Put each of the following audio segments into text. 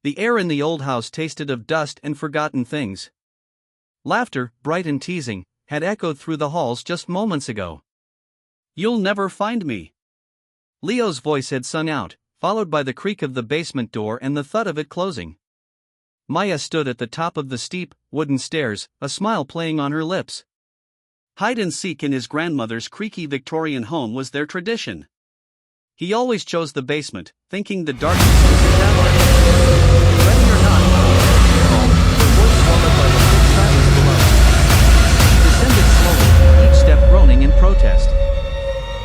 The air in the old house tasted of dust and forgotten things. Laughter, bright and teasing, had echoed through the halls just moments ago. "You'll never find me," Leo's voice had sung out, followed by the creak of the basement door and the thud of it closing. Maya stood at the top of the steep, wooden stairs, a smile playing on her lips. Hide and seek in his grandmother's creaky Victorian home was their tradition. He always chose the basement, thinking the darkness was his ally. Ready or not, she called, her voice swallowed by the thick silence below. She descended slowly, each step groaning in protest.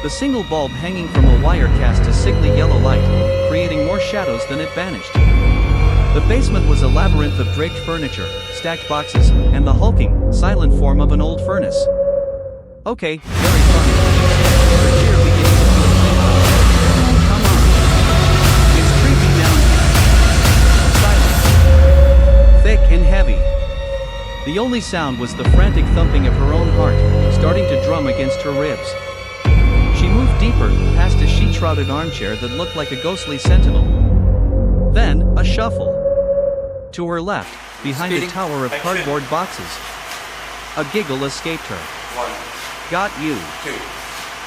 The single bulb hanging from a wire cast a sickly yellow light, creating more shadows than it banished. The basement was a labyrinth of draped furniture, stacked boxes, and the hulking, silent form of an old furnace. "Okay, very funny." Her cheer beginning to feel faint. "Come on. It's creepy down here." Silence. Thick and heavy. The only sound was the frantic thumping of her own heart, starting to drum against her ribs. She moved deeper, past a sheet-shrouded armchair that looked like a ghostly sentinel. Then, a shuffle. To her left, behind a tower of cardboard boxes. A giggle escaped her. "Got you."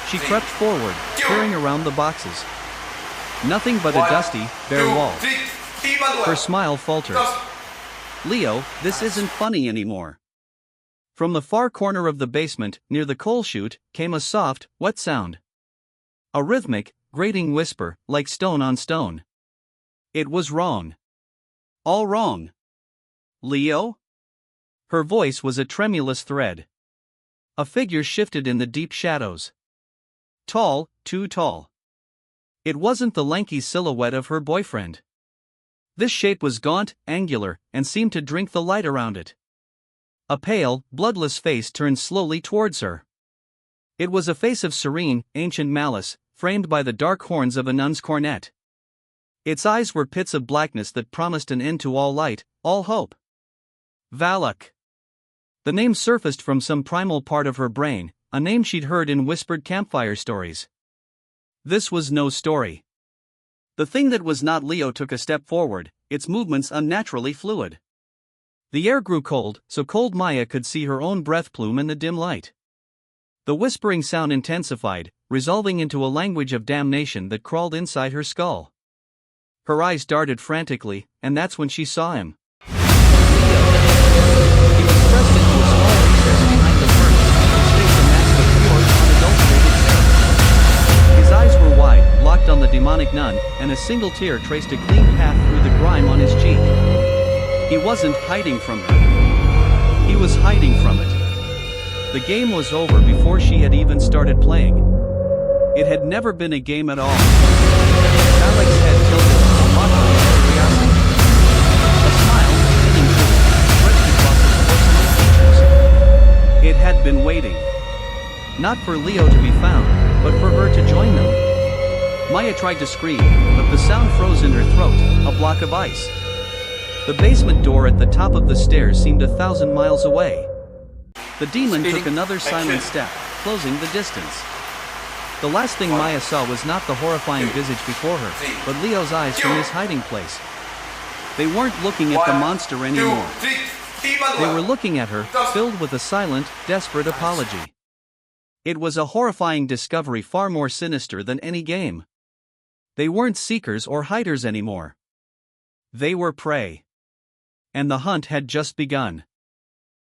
She crept forward, peering around the boxes. Nothing but a dusty, bare wall. Her smile faltered. "Leo, this isn't funny anymore." From the far corner of the basement, near the coal chute, came a soft, wet sound. A rhythmic, grating whisper, like stone on stone. It was wrong. All wrong. "Leo?" Her voice was a tremulous thread. A figure shifted in the deep shadows. Tall, too tall. It wasn't the lanky silhouette of her boyfriend. This shape was gaunt, angular, and seemed to drink the light around it. A pale, bloodless face turned slowly towards her. It was a face of serene, ancient malice, framed by the dark horns of a nun's cornet. Its eyes were pits of blackness that promised an end to all light, all hope. Valak. The name surfaced from some primal part of her brain, a name she'd heard in whispered campfire stories. This was no story. The thing that was not Leo took a step forward, its movements unnaturally fluid. The air grew cold, so cold Maya could see her own breath plume in the dim light. The whispering sound intensified, resolving into a language of damnation that crawled inside her skull. Her eyes darted frantically, and that's when she saw him. He was pressed into a small recess behind the furnace, his face a mask of pure, unadulterated terror. His eyes were wide, locked on the demonic nun, and a single tear traced a clean path through the grime on his cheek. He wasn't hiding from her. He was hiding from it. The game was over before she had even started playing. It had never been a game at all. Valak's head tilted, a mockery of curiosity. A smile, thinning through it, stretched across his porcelain features. It had been waiting. Not for Leo to be found, but for her to join them. Maya tried to scream, but the sound froze in her throat, a block of ice. The basement door at the top of the stairs seemed 1,000 miles away. The demon took another silent step, closing the distance. The last thing Maya saw was not the horrifying visage before her, but Leo's eyes from his hiding place. They weren't looking at the monster anymore. They were looking at her, filled with a silent, desperate apology. It was a horrifying discovery far more sinister than any game. They weren't seekers or hiders anymore. They were prey. And the hunt had just begun.